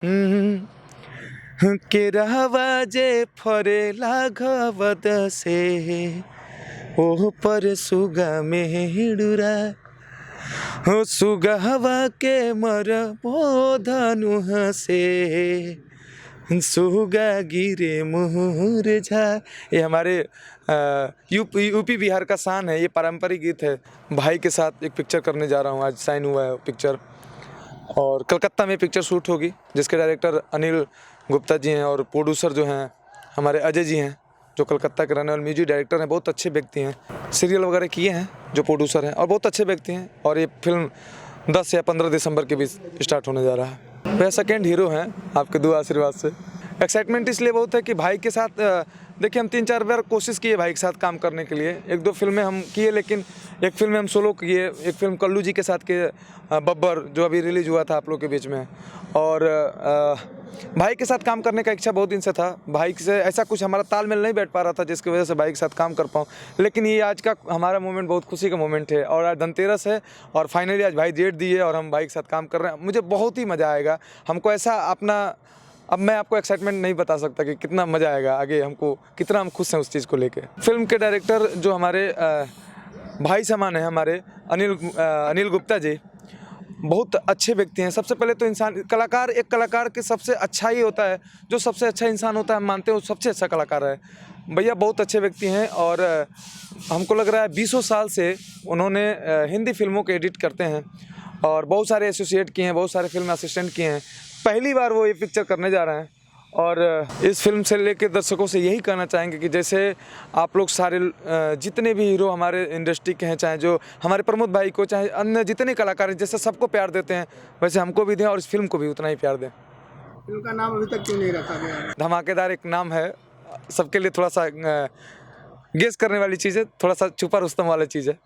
के रहवा जे फरेला घवद से ओह पर सुगा मेहुरा हो सुगहवा के मर धनु से सुगा गिरे मुरझा। ये हमारे यूपी बिहार का शान है। ये पारंपरिक गीत है। भाई के साथ एक पिक्चर करने जा रहा हूँ, आज साइन हुआ है पिक्चर और कलकत्ता में पिक्चर शूट होगी, जिसके डायरेक्टर अनिल गुप्ता जी हैं और प्रोड्यूसर जो हैं हमारे अजय जी हैं, जो कलकत्ता के रहने वाले म्यूजिक डायरेक्टर हैं। बहुत अच्छे व्यक्ति हैं, सीरियल वगैरह किए हैं जो प्रोड्यूसर हैं और बहुत अच्छे व्यक्ति हैं। और ये फिल्म 10 या 15 दिसंबर के बीच स्टार्ट होने जा रहा है। वह सेकेंड हीरो हैं आपके दुआ आशीर्वाद से। एक्साइटमेंट इसलिए बहुत है कि भाई के साथ देखिए हम 3-4 बार कोशिश किए भाई के साथ काम करने के लिए। 1-2 फिल्में हम किए, लेकिन एक फिल्म में हम सोलो किए, एक फिल्म कल्लू जी के साथ किए, बब्बर, जो अभी रिलीज़ हुआ था आप लोग के बीच में। और भाई के साथ काम करने का इच्छा बहुत दिन से था। भाई से ऐसा कुछ हमारा तालमेल नहीं बैठ पा रहा था, जिसकी वजह से भाई के साथ काम कर पाऊँ। लेकिन ये आज का हमारा मोमेंट बहुत खुशी का मोमेंट है और आज धनतेरस है और फाइनली आज भाई डेट दी है और हम भाई के साथ काम कर रहे हैं। मुझे बहुत ही मज़ा आएगा। हमको ऐसा अपना, अब मैं आपको एक्साइटमेंट नहीं बता सकता कि कितना मज़ा आएगा आगे, हमको कितना हम खुश हैं उस चीज़ को लेके। फिल्म के डायरेक्टर जो हमारे भाई समान है, हमारे अनिल गुप्ता जी, बहुत अच्छे व्यक्ति हैं। सबसे पहले तो एक कलाकार के सबसे अच्छा ही होता है, जो सबसे अच्छा इंसान होता है हम मानते हैं वो सबसे अच्छा कलाकार है। भैया बहुत अच्छे व्यक्ति हैं और हमको लग रहा है 20 साल से उन्होंने हिंदी फिल्मों को एडिट करते हैं और बहुत सारे एसोसिएट किए हैं, बहुत सारे फिल्म असिस्टेंट किए हैं। पहली बार वो ये पिक्चर करने जा रहे हैं और इस फिल्म से लेके दर्शकों से यही कहना चाहेंगे कि जैसे आप लोग सारे जितने भी हीरो हमारे इंडस्ट्री के हैं, चाहे जो हमारे प्रमोद भाई को, चाहे अन्य जितने कलाकार हैं, जैसे सबको प्यार देते हैं वैसे हमको भी दें और इस फिल्म को भी उतना ही प्यार दें। फिल्म का नाम अभी तक क्यों नहीं रखा गया है? धमाकेदार एक नाम है, सबके लिए थोड़ा सा गेस करने वाली चीज़ है, थोड़ा सा छुपा रुस्तम वाली चीज़ है।